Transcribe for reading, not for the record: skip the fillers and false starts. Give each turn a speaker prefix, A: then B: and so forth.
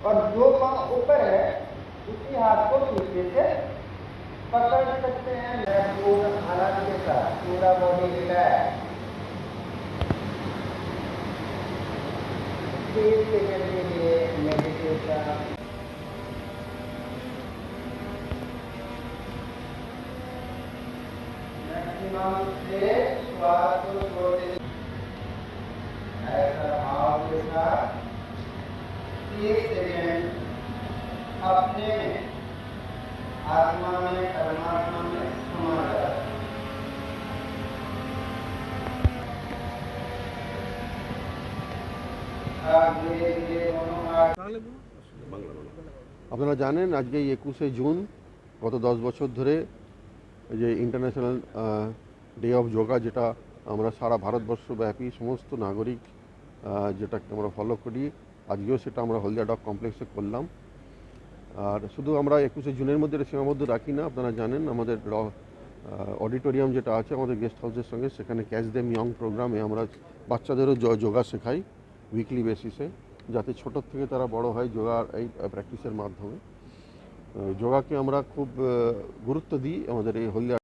A: और जो पाँव ऊपर है उसी हाथ को पीछे से पकड़ सकते हैं। पूर्ण हालत के साथ पूरा बॉडी रिलैक्स। 30 सेकंड के लिए मेडिटेशन। मैक्सिमम 6 श्वास को छोड़ते ऐसा भाव के साथ 30 सेकंड अपने में आत्मा में परमात्मा में समा जाए। धीरे धीरे दोनों हाथ।
B: আপনারা জানেন আজকে 21শে জুন। গত 10 বছর ধরে যে ইন্টারন্যাশনাল ডে অফ যোগা, যেটা আমরা সারা ভারতবর্ষব্যাপী সমস্ত নাগরিক যেটাকে আমরা ফলো করি, আজকেও সেটা আমরা হলদিয়া ডক কমপ্লেক্সে করলাম। আর শুধু আমরা 21শে জুনের মধ্যে সীমাবদ্ধ রাখি না, আপনারা জানেন আমাদের অডিটোরিয়াম যেটা আছে আমাদের গেস্ট হাউসের সঙ্গে, সেখানে ক্যাচ দেম ইয়ং প্রোগ্রামে আমরা বাচ্চাদেরও যোগা শেখাই উইকলি বেসিসে, যাতে ছোটোর থেকে তারা বড় হয় যোগার এই প্র্যাকটিসের মাধ্যমে। যোগাকে আমরা খুব গুরুত্ব দিই আমাদের এই হলদিয়া